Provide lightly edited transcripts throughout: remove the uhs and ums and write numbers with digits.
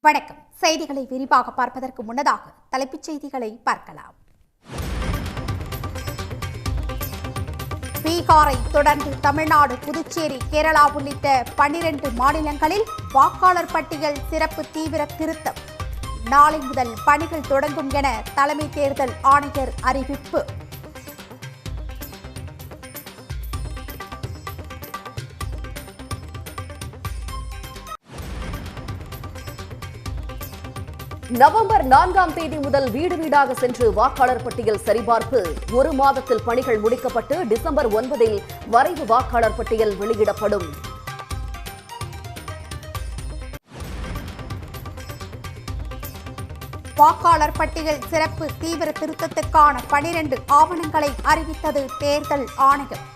வணக்கம். செய்திகளை விரிவாக பார்ப்பதற்கு முன்னதாக தலைப்புச் செய்திகளை பார்க்கலாம். பீகாரை தொடர்ந்து தமிழ்நாடு, புதுச்சேரி, கேரளா உள்ளிட்ட 12 மாநிலங்களில் வாக்காளர் பட்டியல் சிறப்பு தீவிர திருத்தம். நாளை முதல் பணிகள் தொடங்கும் என தலைமை தேர்தல் ஆணையர் அறிவிப்பு. நவம்பர் 4ஆம் தேதி முதல் வீடு வீடாக சென்று வாக்காளர் பட்டியல் சரிபார்ப்பு. 1 மாதத்தில் பணிகள் முடிக்கப்பட்டு டிசம்பர் 9இல் வரைவு வாக்காளர் பட்டியல் வெளியிடப்படும். வாக்காளர் பட்டியல் சிறப்பு தீவிர திருத்தத்துக்கான 12 ஆவணங்களை அறிவித்தது தேர்தல் ஆணையம்.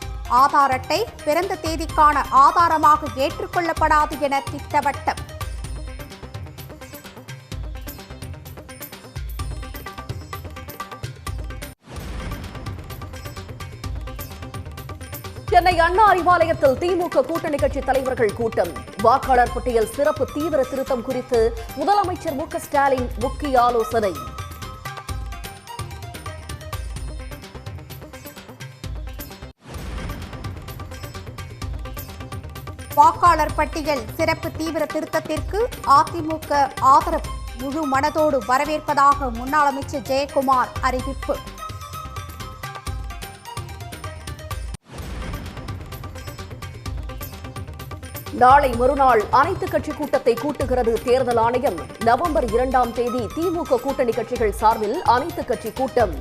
ஆதார் அட்டை பிறந்த தேதிக்கான ஆதாரமாக ஏற்றுக்கொள்ளப்படாது என திட்டவட்டம். சென்னை அண்ணா அறிவாலயத்தில் திமுக கூட்டணி கட்சி தலைவர்கள் கூட்டம். வாக்காளர் பட்டியல் சிறப்பு தீவிர திருத்தம் குறித்து முதலமைச்சர் மு க ஸ்டாலின் முக்கிய ஆலோசனை. வாக்காளர் பட்டியல் சிறப்பு தீவிர திருத்தத்திற்கு அதிமுக ஆதரவு. முழு மனதோடு வரவேற்பதாக முன்னாள் அமைச்சர் ஜெயக்குமார் அறிவிப்பு. நாளை மறுநாள் அனைத்து கட்சி கூட்டத்தை கூட்டுகிறது தேர்தல் ஆணையம். நவம்பர் 2ஆம் தேதி திமுக கூட்டணி கட்சிகள் சார்பில் அனைத்து கட்சி கூட்டம்.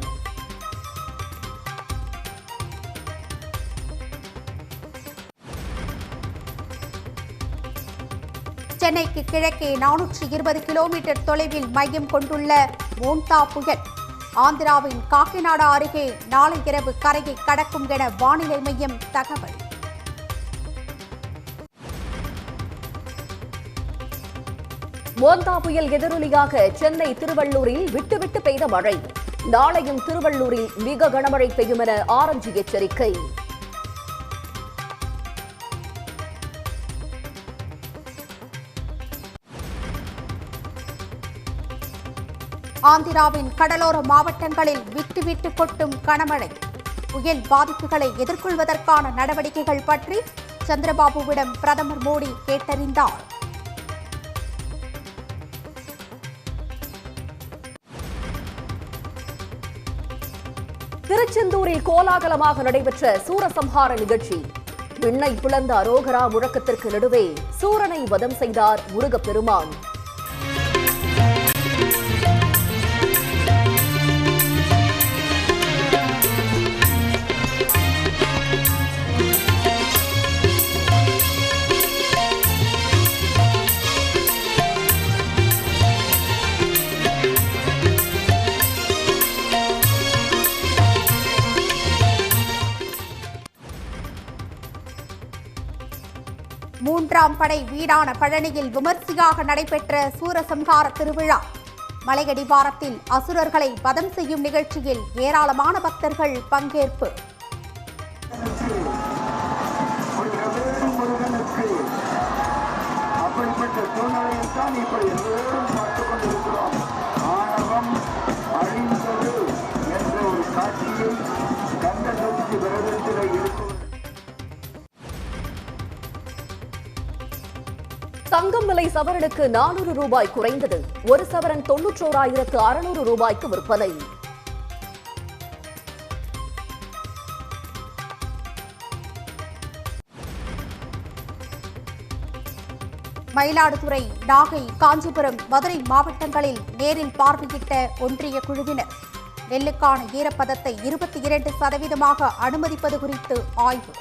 சென்னைக்கு கிழக்கே 420 கிலோமீட்டர் தொலைவில் மையம் கொண்டுள்ள மோன்தா புயல் ஆந்திராவின் காக்கிநாடா அருகே நாளை இரவு கரையை கடக்கும் என வானிலை மையம் தகவல். மோன்தா புயல் எதிரொலியாக சென்னை திருவள்ளூரில் விட்டுவிட்டு பெய்த மழை. நாளையும் திருவள்ளூரில் மிக கனமழை பெய்யும் என ஆரஞ்சு எச்சரிக்கை. ஆந்திராவின் கடலோர மாவட்டங்களில் விட்டுவிட்டு கொட்டும் கனமழை. புயல் பாதிப்புகளை எதிர்கொள்வதற்கான நடவடிக்கைகள் பற்றி சந்திரபாபுவிடம் பிரதமர் மோடி கேட்டறிந்தார். திருச்செந்தூரில் கோலாகலமாக நடைபெற்ற சூரசம்ஹார நிகழ்ச்சி. விண்ணை பிளந்த அரோகரா முழக்கத்திற்கு நடுவே சூரனை வதம் செய்தார் முருகப்பெருமான். மூன்றாம் படை வீடான பழனியில் விமர்சையாக நடைபெற்ற சூரசம்ஹார திருவிழா. மலையடிவாரத்தில் அசுரர்களை வதம் செய்யும் நிகழ்ச்சியில் ஏராளமான பக்தர்கள் பங்கேற்பு. தங்கம் விலை சவரனுக்கு 400 ரூபாய் குறைந்தது. 1 சவரன் 91,600 ரூபாய்க்கு விற்பனை. மயிலாடுதுறை, நாகை, காஞ்சிபுரம், மதுரை மாவட்டங்களில் நேரில் பார்வையிட்ட ஒன்றிய குழுவினர். நெல்லுக்கான ஈரப்பதத்தை 22% அனுமதிப்பது குறித்து ஆய்வு.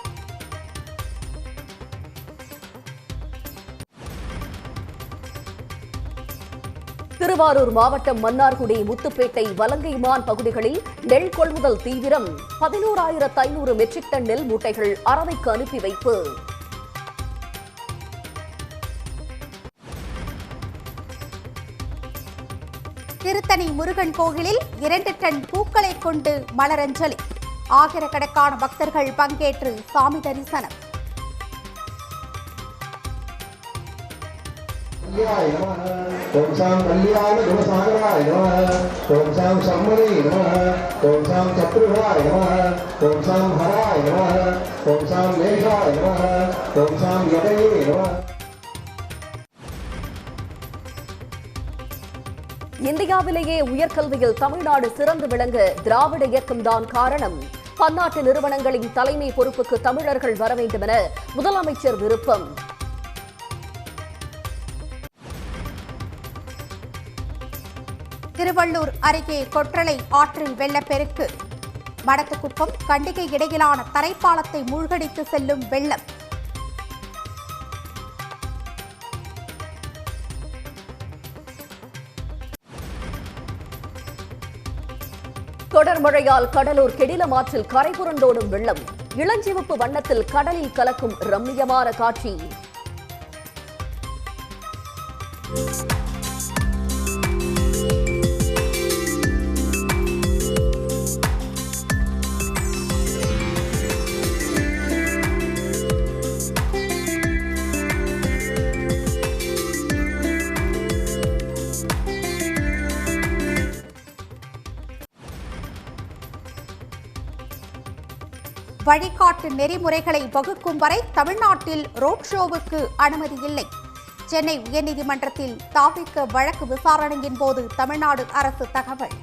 திருவாரூர் மாவட்டம் மன்னார்குடி, முத்துப்பேட்டை, வலங்கைமான் பகுதிகளில் நெல் கொள்முதல் தீவிரம். 11,500 மெட்ரிக் டன் நெல் மூட்டைகள் அரவைக்கு அனுப்பி வைப்பு. திருத்தணி முருகன் கோயிலில் 2 டன் பூக்களை கொண்டு மலரஞ்சலி. ஆயிரக்கணக்கான பக்தர்கள் பங்கேற்று சாமி தரிசனம். ஓம் சாம் கல்யாண குணசாகராய நமः ஓம் சாம் சம்மனே நமः ஓம் சாம் சத்ருகாய நமः ஓம் சாம் ஹராய நமः ஓம் சாம் மேஷாய நமः ஓம் சாம் யதயே நமः. இந்தியாவிலேயே உயர்கல்வியில் தமிழ்நாடு சிறந்து விளங்க திராவிட இயக்கம்தான் காரணம். பன்னாட்டு நிறுவனங்களின் தலைமை பொறுப்புக்கு தமிழர்கள் வர வேண்டும் என முதலமைச்சர் விருப்பம். திருவள்ளூர் அருகே கொற்றளை ஆற்றில் வெள்ளப்பெருக்கு. மடத்துக்குப்பம் கண்டிகை இடையிலான தரைப்பாலத்தை மூழ்கடித்து செல்லும் வெள்ளம். தொடர் மழையால் கடலூர் கெடிலம் ஆற்றில் கரை புரண்டோடும் வெள்ளம். இளஞ்சிவப்பு வண்ணத்தில் கடலில் கலக்கும் ரம்மியமான காட்சி. வழிகாட்டு நெறிமுறைகளை வகுக்கும் வரை தமிழ்நாட்டில் ரோட் ஷோவுக்கு அனுமதி இல்லை. சென்னை உயர்நீதிமன்றத்தில் தாவிக வழக்கு விசாரணையின் போது தமிழ்நாடு அரசு தகவல்.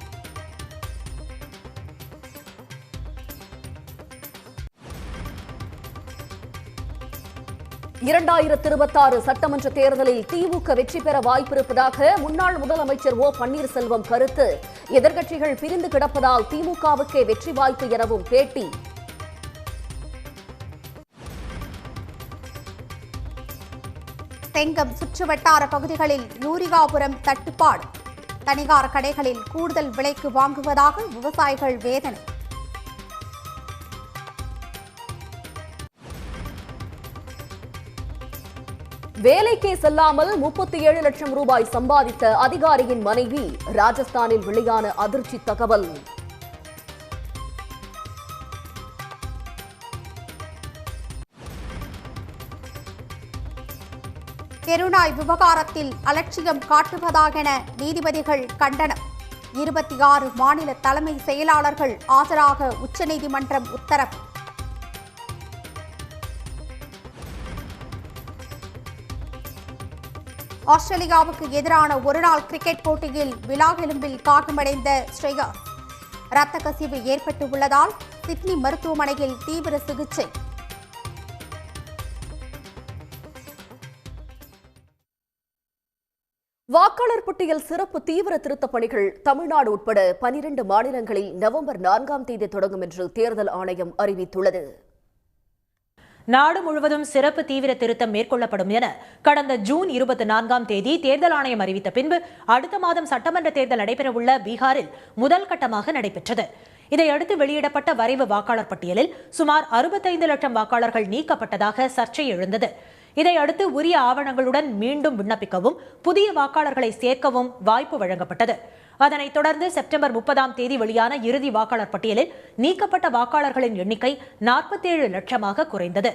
(2026) சட்டமன்ற தேர்தலில் திமுக வெற்றி பெற வாய்ப்பிருப்பதாக முன்னாள் முதலமைச்சர் ஓ பன்னீர்செல்வம் கருத்து. எதிர்க்கட்சிகள் பிரிந்து கிடப்பதால் திமுகவுக்கே வெற்றி வாய்ப்பு எனவும் பேட்டி. செங்கம் சுற்றுவட்டார பகுதிகளில் யூரியாபுரம் தட்டுப்பாடு. தனியார் கடைகளில் கூடுதல் விலைக்கு வாங்குவதாக விவசாயிகள் வேதனை. வேலைக்கே செல்லாமல் 37 லட்சம் ரூபாய் சம்பாதித்த அதிகாரியின் மனைவி. ராஜஸ்தானில் வெளியான அதிர்ச்சி தகவல். தெருநாய் விவகாரத்தில் அலட்சியம் காட்டுவதாகென நீதிபதிகள் கண்டனம். 26 மாநில தலைமை செயலாளர்கள் ஆஜராக உச்சநீதிமன்றம் உத்தரவு. ஆஸ்திரேலியாவுக்கு எதிரான ஒருநாள் கிரிக்கெட் போட்டியில் விலாகெலும்பில் காயமடைந்த ஸ்ரேயாஸ். இரத்த கசிவு ஏற்பட்டுள்ளதால் சிட்னி மருத்துவமனையில் தீவிர சிகிச்சை. வாக்காளர் பட்டியல் சிறப்பு தீவிர திருத்தப் பணிகள் தமிழ்நாடு உட்பட 12 மாநிலங்களில் நவம்பர் 4ஆம் தேதி தொடங்கும் என்று தேர்தல் ஆணையம் அறிவித்துள்ளது. நாடு முழுவதும் சிறப்பு தீவிர திருத்தம் மேற்கொள்ளப்படும் என கடந்த ஜூன் 24ஆம் தேதி தேர்தல் ஆணையம் அறிவித்த பின்பு அடுத்த மாதம் சட்டமன்ற தேர்தல் நடைபெறவுள்ள பீகாரில் முதல் கட்டமாக நடைபெற்றது. இதையடுத்து வெளியிடப்பட்ட வரைவு வாக்காளர் பட்டியலில் சுமார் 65 லட்சம் வாக்காளர்கள் நீக்கப்பட்டதாக சர்ச்சை எழுந்தது. இதையடுத்து உரிய ஆவணங்களுடன் மீண்டும் விண்ணப்பிக்கவும் புதிய வாக்காளர்களை சேர்க்கவும் வாய்ப்பு வழங்கப்பட்டது. அதனைத் தொடர்ந்து செப்டம்பர் 30ஆம் தேதி வெளியான இறுதி வாக்காளர் பட்டியலில் நீக்கப்பட்ட வாக்காளர்களின் எண்ணிக்கை 47 லட்சமாக குறைந்தது.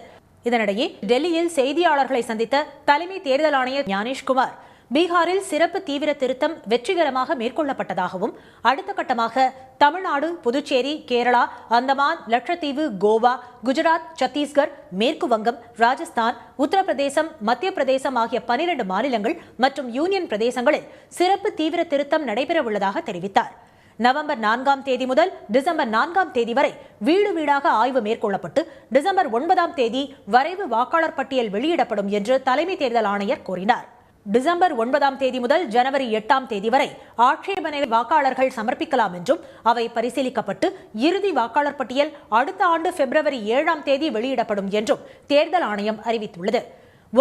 இதனிடையே டெல்லியில் செய்தியாளர்களை சந்தித்த தலைமை தேர்தல் ஆணையர் ஞானேஷ்குமார் பீகாரில் சிறப்பு தீவிர திருத்தம் வெற்றிகரமாக மேற்கொள்ளப்பட்டதாகவும் அடுத்த கட்டமாக தமிழ்நாடு, புதுச்சேரி, கேரளா, அந்தமான், லட்சத்தீவு, கோவா, குஜராத், சத்தீஸ்கர், மேற்கு வங்கம், ராஜஸ்தான், உத்தரப்பிரதேசம், மத்திய பிரதேசம் ஆகிய 12 மாநிலங்கள் மற்றும் யூனியன் பிரதேசங்களில் சிறப்பு தீவிர திருத்தம் நடைபெறவுள்ளதாக தெரிவித்தார். நவம்பர் 4ஆம் தேதி முதல் டிசம்பர் 4ஆம் தேதி வரை வீடு வீடாக ஆய்வு மேற்கொள்ளப்பட்டு டிசம்பர் 9ஆம் தேதி வரைவு வாக்காளர் பட்டியல் வெளியிடப்படும் என்று தலைமை தேர்தல் ஆணையர் கூறினார். டிசம்பர் 9ஆம் தேதி முதல் ஜனவரி 8ஆம் தேதி வரை ஆட்சேபனை வாக்காளர்கள் சமர்ப்பிக்கலாம் என்றும் அவை பரிசீலிக்கப்பட்டு இறுதி வாக்காளர் பட்டியல் அடுத்த ஆண்டு பிப்ரவரி 7ஆம் தேதி வெளியிடப்படும் என்றும் தேர்தல் ஆணையம் அறிவித்துள்ளது.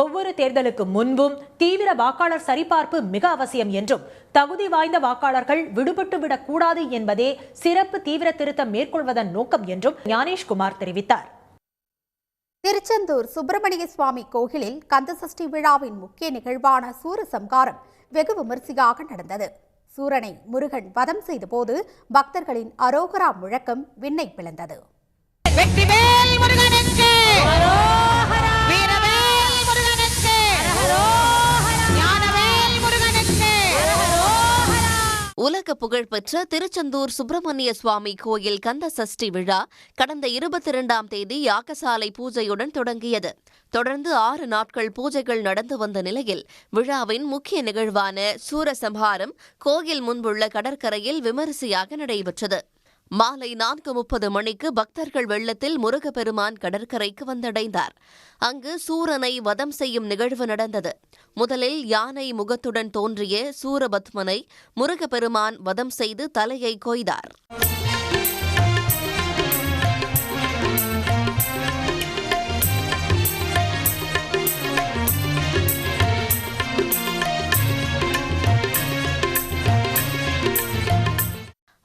ஒவ்வொரு தேர்தலுக்கு முன்பும் தீவிர வாக்காளர் சரிபார்ப்பு மிக அவசியம் என்றும் தகுதி வாய்ந்த வாக்காளர்கள் விடுபட்டுவிடக் கூடாது என்பதே சிறப்பு தீவிர திருத்தம் மேற்கொள்வதன் நோக்கம் என்றும் ஞானேஷ்குமார் தெரிவித்தார். திருச்செந்தூர் சுப்பிரமணிய சுவாமி கோயிலில் கந்தசஷ்டி விழாவின் முக்கிய நிகழ்வான சூரசம்காரம் வெகு விமரிசையாக நடந்தது. சூரனை முருகன் வதம் செய்த போது பக்தர்களின் அரோகரா முழக்கம் விண்ணை பிளந்தது. வீரவேல் முருகனுக்கு ஞானவேல் உலக புகழ்பெற்ற திருச்செந்தூர் சுப்பிரமணிய சுவாமி கோயில் கந்த சஷ்டி விழா கடந்த 22ஆம் தேதி யாகசாலை பூஜையுடன் தொடங்கியது. தொடர்ந்து 6 நாட்கள் பூஜைகள் நடந்து வந்த நிலையில் விழாவின் முக்கிய நிகழ்வான சூரசம்ஹாரம் கோயில் முன்புள்ள கடற்கரையில் விமரிசையாக நடைபெற்றது. மாலை 4:30 மணிக்கு பக்தர்கள் வெள்ளத்தில் முருகப்பெருமான் கடற்கரைக்கு வந்தடைந்தார். அங்கு சூரனை வதம் செய்யும் நிகழ்வு நடந்தது. முதலில் யானை முகத்துடன் தோன்றிய சூரபத்மனை முருகப்பெருமான் வதம் செய்து தலையை கொய்தார்.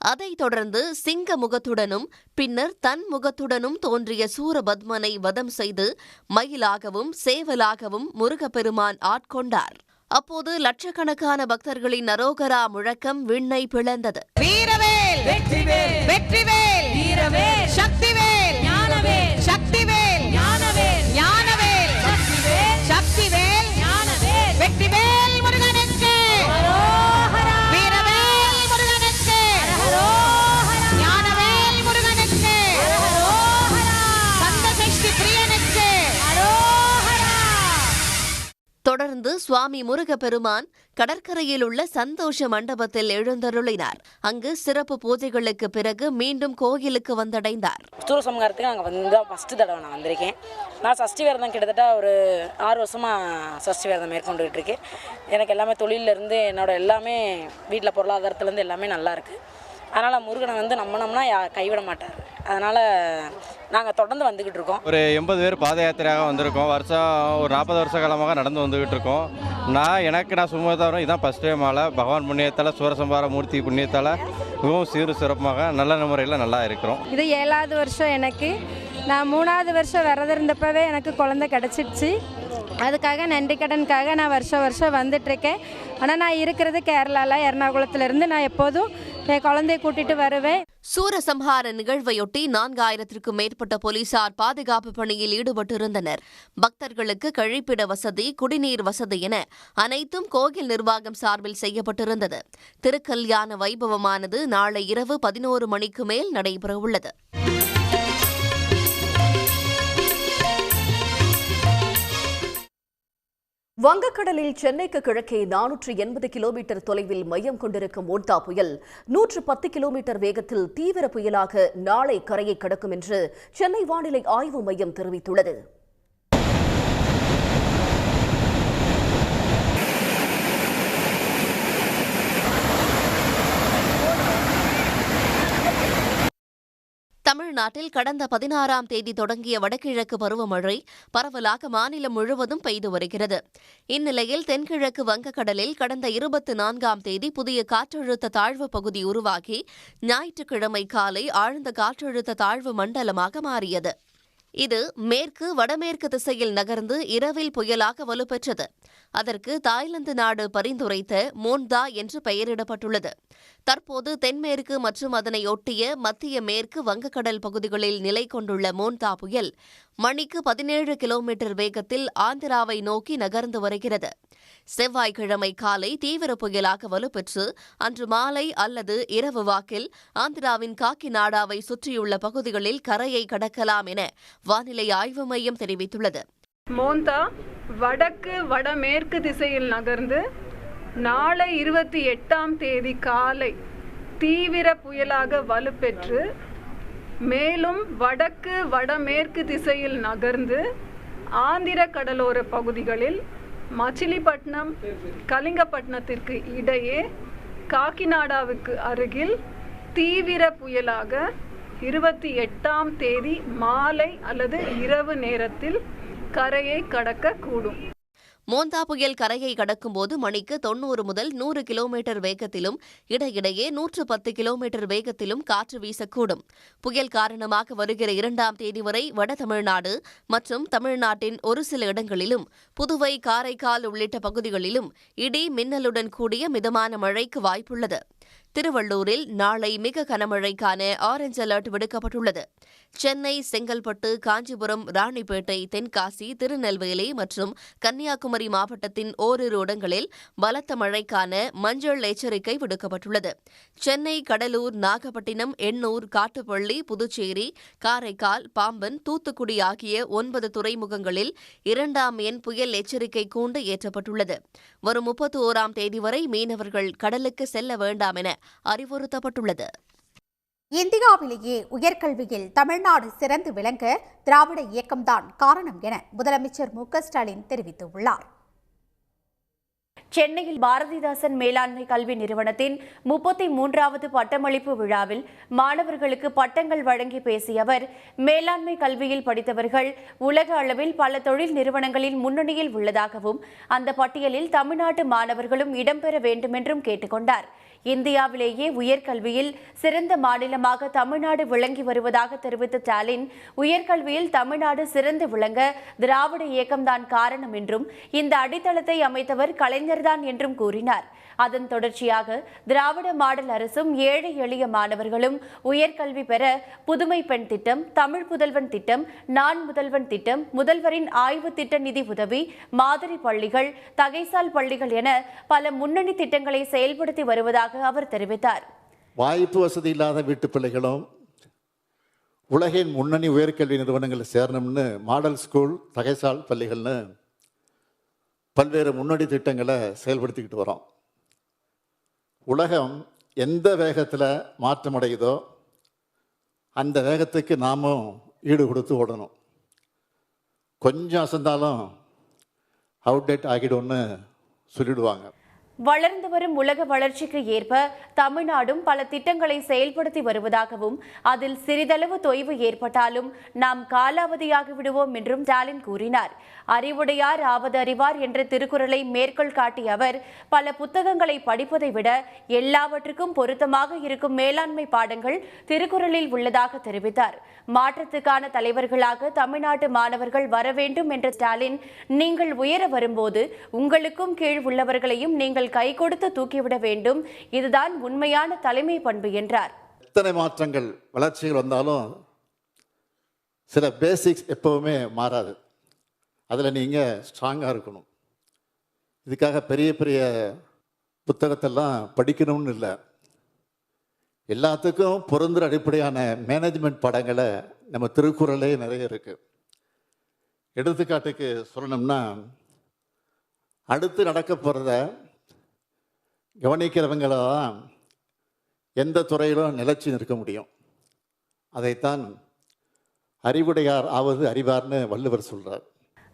அதைத் தொடர்ந்து சிங்க முகத்துடனும் பின்னர் தன் முகத்துடனும் தோன்றிய சூரபத்மனை வதம் செய்து மயிலாகவும் சேவலாகவும் முருகப்பெருமான் ஆட்கொண்டார். அப்போது லட்சக்கணக்கான பக்தர்களின் அரோகரா முழக்கம் விண்ணை பிளந்தது. வீரவேல் வெற்றிவேல் வெற்றிவேல் வீரவேல் சக்திவேல் ஞானவேல் சக்திவேல் ஞானவேல் ஞானவேல் சக்திவேல் சக்திவேல் ஞானவேல் வெற்றிவேல் முருகனுக்கு அரோகரா வீரவேல் முருகனுக்கு அரோகரா ஞானவேல் முருகனுக்கு அரோகரா கந்த சஷ்டி பிரியனுக்கு அரோகரா. தொடர்ந்து சுவாமி முருகப்பெருமான் கடற்கரையில் உள்ள சந்தோஷ மண்டபத்தில் எழுந்தருளினார். அங்கு சிறப்பு பூஜைகளுக்கு பிறகு மீண்டும் கோயிலுக்கு வந்தடைந்தார். சூரசம்ஹாரத்துக்கு அங்கே வந்து ஃபஸ்ட்டு தடவை நான் வந்திருக்கேன். நான் சஷ்டி விரதம் கிட்டத்தட்ட ஒரு 6 வருஷமாக சஷ்டி விரதம் மேற்கொண்டுகிட்டு இருக்கேன். எனக்கு எல்லாமே தொழிலிருந்து என்னோட எல்லாமே வீட்டில் பொருளாதாரத்துலேருந்து எல்லாமே நல்லா இருக்குது. அதனால் முருகனை வந்து நம்பினோம்னா கைவிட மாட்டார். அதனால் நாங்கள் தொடர்ந்து வந்துக்கிட்டு இருக்கோம். ஒரு 80 பேர் பாத யாத்திரையாக வந்திருக்கோம். வருஷம் ஒரு 40 வருஷ காலமாக நடந்து வந்துக்கிட்டு இருக்கோம். நான் சும்மா தவிர இதுதான் ஃபஸ்ட் டைம் ஆள பகவான் புண்ணியத்தால் சூரசம்ஹார மூர்த்தி புண்ணியத்தால் மிகவும் சிறப்பாக நல்ல முறையில் நல்லா இருக்கிறோம். இது 7வது வருஷம் எனக்கு. நான் 3வது வருஷம் விரதம் இருந்தப்பவே எனக்கு குழந்தை கிடச்சிடுச்சு. அதுக்காக நன்றி கடனுக்காக நான் வருஷம் வந்துட்டுருக்கேன். ஆனால் நான் இருக்கிறது கேரளாவில் எர்ணாகுளத்திலிருந்து. நான் எப்போதும் என் குழந்தைய கூட்டிகிட்டு வருவேன். சூரசம்ஹார நிகழ்வையொட்டி 4000க்கும் மேற்பட்ட போலீசார் பாதுகாப்பு பணியில் ஈடுபட்டிருந்தனர். பக்தர்களுக்கு கழிப்பிட வசதி, குடிநீர் வசதி என அனைத்தும் கோயில் நிர்வாகம் சார்பில் செய்யப்பட்டிருந்தது. திருக்கல்யாண வைபவமானது நாளை இரவு 11 மணிக்கு மேல் நடைபெறவுள்ளது. வங்கக்கடலில் சென்னைக்கு கிழக்கே 480 கிலோமீட்டர் தொலைவில் மையம் கொண்டிருக்கும் மோன்தா புயல் 110 கிலோமீட்டர் வேகத்தில் தீவிர புயலாக நாளை கரையை கடக்கும் என்று சென்னை வானிலை ஆய்வு மையம் தெரிவித்துள்ளது. தமிழ்நாட்டில் கடந்த 16ஆம் தேதி தொடங்கிய வடகிழக்கு பருவமழை பரவலாக மாநிலம் முழுவதும் பெய்து வருகிறது. இந்நிலையில் தென்கிழக்கு வங்கக்கடலில் கடந்த 24ஆம் தேதி புதிய காற்றழுத்த தாழ்வு பகுதி உருவாகி ஞாயிற்றுக்கிழமை காலை ஆழ்ந்த காற்றழுத்த தாழ்வு மண்டலமாக மாறியது. இது மேற்கு வடமேற்கு திசையில் நகர்ந்து இரவில் புயலாக வலுப்பெற்றது. அதற்கு தாய்லாந்து நாடு பரிந்துரைத்த மோன்தா என்று பெயரிடப்பட்டுள்ளது. தற்போது தென்மேற்கு மற்றும் அதனை ஒட்டிய மத்திய மேற்கு வங்கக்கடல் பகுதிகளில் நிலை கொண்டுள்ள மோன்தா புயல் மணிக்கு 17 கிலோமீட்டர் வேகத்தில் ஆந்திராவை நோக்கி நகர்ந்து வருகிறது. செவ்வாய்க்கிழமை காலை தீவிர புயலாக வலுப்பெற்று அன்று மாலை அல்லது இரவு வாக்கில் ஆந்திராவின் காக்கிநாடாவை சுற்றியுள்ள பகுதிகளில் கரையை கடக்கலாம் என வானிலை ஆய்வு மையம் தெரிவித்துள்ளது. மோன்தா வடக்கு வடமேற்கு திசையில் நகர்ந்து நாளை 28ஆம் தேதி காலை தீவிர புயலாக வலுப்பெற்று மேலும் வடக்கு வடமேற்கு திசையில் நகர்ந்து ஆந்திர கடலோர பகுதிகளில் மச்சிலிப்பட்டினம் கலிங்கப்பட்டினத்திற்கு இடையே காக்கிநாடாவுக்கு அருகில் தீவிர புயலாக 28ஆம் தேதி மாலை அல்லது இரவு நேரத்தில் கரையை கடக்கக்கூடும். மோன்தா புயல் கரையை கடக்கும்போது மணிக்கு 90 முதல் 100 கிலோமீட்டர் வேகத்திலும் இடையிடையே 110 கிலோமீட்டர் வேகத்திலும் காற்று வீசக்கூடும். புயல் காரணமாக வருகிற 2ஆம் தேதி வரை வட தமிழ்நாடு மற்றும் தமிழ்நாட்டின் ஒரு சில இடங்களிலும் புதுவை, காரைக்கால் உள்ளிட்ட பகுதிகளிலும் இடி மின்னலுடன் கூடிய மிதமான மழைக்கு வாய்ப்புள்ளது. திருவள்ளூரில் நாளை மிக கனமழைக்கான ஆரஞ்ச் அலர்ட் விடுக்கப்பட்டுள்ளது. சென்னை, செங்கல்பட்டு, காஞ்சிபுரம், ராணிப்பேட்டை, தென்காசி, திருநெல்வேலி மற்றும் கன்னியாகுமரி மாவட்டத்தின் ஓரிரு இடங்களில் பலத்த மழைக்கான மஞ்சள் எச்சரிக்கை விடுக்கப்பட்டுள்ளது. சென்னை, கடலூர், நாகப்பட்டினம், எண்ணூர், காட்டுப்பள்ளி, புதுச்சேரி, காரைக்கால், பாம்பன், தூத்துக்குடி ஆகிய 9 துறைமுகங்களில் 2ஆம் எண் புயல் எச்சரிக்கை கூண்டு ஏற்றப்பட்டுள்ளது. வரும் 31ஆம் தேதி வரை மீனவர்கள் கடலுக்கு செல்ல வேண்டாம் என அறிவுறுத்தப்பட்டுள்ளது. இந்தியாவிலேயே உயர்கல்வியில் தமிழ்நாடு சிறந்து விளங்க திராவிட இயக்கம்தான் காரணம் என முதலமைச்சர் மு.க.ஸ்டாலின் தெரிவித்துள்ளார். சென்னையில் பாரதிதாசன் மேலாண்மை கல்வி நிறுவனத்தின் 33வது பட்டமளிப்பு விழாவில் மாணவர்களுக்கு பட்டங்கள் வழங்கி பேசிய அவர், மேலாண்மை கல்வியில் படித்தவர்கள் உலக அளவில் பல தொழில் நிறுவனங்களில் முன்னணியில் உள்ளதாகவும் அந்த பட்டியலில் தமிழ்நாட்டு மாணவர்களும் இடம்பெற வேண்டுமென்றும் கேட்டுக்கொண்டார். இந்தியாவிலேயே உயர்கல்வியில் சிறந்த மாநிலமாக தமிழ்நாடு விளங்கி வருவதாக தெரிவித்த ஸ்டாலின், உயர்கல்வியில் தமிழ்நாடு சிறந்து விளங்க திராவிட இயக்கம்தான் காரணம் என்றும் இந்த அடித்தளத்தை அமைத்தவர் கலைஞர்தான் என்றும் கூறினார். அதன் தொடர்ச்சியாக திராவிட மாடல் அரசும் ஏழை எளிய மாணவர்களும் உயர்கல்வி பெற புதுமை பெண் திட்டம், தமிழ் புதல்வன் திட்டம், நான் முதல்வன் திட்டம், முதல்வரின் ஆய்வு திட்ட நிதி உதவி, மாதிரி பள்ளிகள், தகைசால் பள்ளிகள் என பல முன்னணி திட்டங்களை செயல்படுத்தி வருவதாக அவர் தெரிவித்தார். வாய்ப்பு வசதி இல்லாத வீட்டு பிள்ளைகளும் உலகின் முன்னணி உயர்கல்வி நிறுவனங்களில் சேரணும்னு மாடல் ஸ்கூல், தகைசால் பள்ளிகள்னு பல்வேறு முன்னணி திட்டங்களை செயல்படுத்திக்கிட்டு வரோம். உலகம் எந்த வேகத்தில் மாற்றமடையுதோ அந்த வேகத்துக்கு நாமும் ஈடு கொடுத்து ஓடணும். கொஞ்சம் அசந்தாலும் அவுடேட் ஆகிடும்னு சொல்லிடுவாங்க. வளர்ந்து வரும் உலக வளர்ச்சிக்கு ஏற்ப தமிழ்நாடும் பல திட்டங்களை செயல்படுத்தி வருவதாகவும் அதில் சிறிதளவு தொய்வு ஏற்பட்டாலும் நாம் காலாவதியாகி விடுவோம் என்றும் ஸ்டாலின் கூறினார். அறிவுடையார் ஆவது அறிவார் என்ற திருக்குறளை மேற்கோள் காட்டிய அவர், பல புத்தகங்களை படிப்பதை விட எல்லாவற்றுக்கும் பொருத்தமாக இருக்கும் மேலாண்மை பாடங்கள் திருக்குறளில் உள்ளதாக தெரிவித்தார். மாற்றத்துக்கான தலைவர்களாக தமிழ்நாட்டு மாணவர்கள் வர வேண்டும் என்ற ஸ்டாலின், நீங்கள் உயர வரும்போது உங்களுக்கும் கீழ் உள்ளவர்களையும் நீங்கள் கை கொடுத்து தூக்கிவிட வேண்டும், இதுதான் உண்மையான தலைமை பண்பு என்றார். எத்தனை மாற்றங்கள் வளர்ச்சிகள் வந்தாலும் சில பேசிக்ஸ் எப்பவுமே மாறாது. அதில் நீங்கள் ஸ்ட்ராங்காக இருக்கணும். இதுக்காக பெரிய பெரிய புத்தகத்தெல்லாம் படிக்கணும்னு இல்லை. எல்லாத்துக்கும் பொருந்துற அடிப்படையான மேனேஜ்மெண்ட் பாடங்களை நம்ம திருக்குறளே நிறைய இருக்குது. எடுத்துக்காட்டுக்கு சொல்லணும்னா, அடுத்து நடக்க போகிறத கவனிக்கிறவங்கள தான் எந்த துறையிலும் நிலைச்சி நிற்க முடியும். அதைத்தான் அறிவுடையார் ஆவது அறிவார்னு வள்ளுவர் சொல்றார்.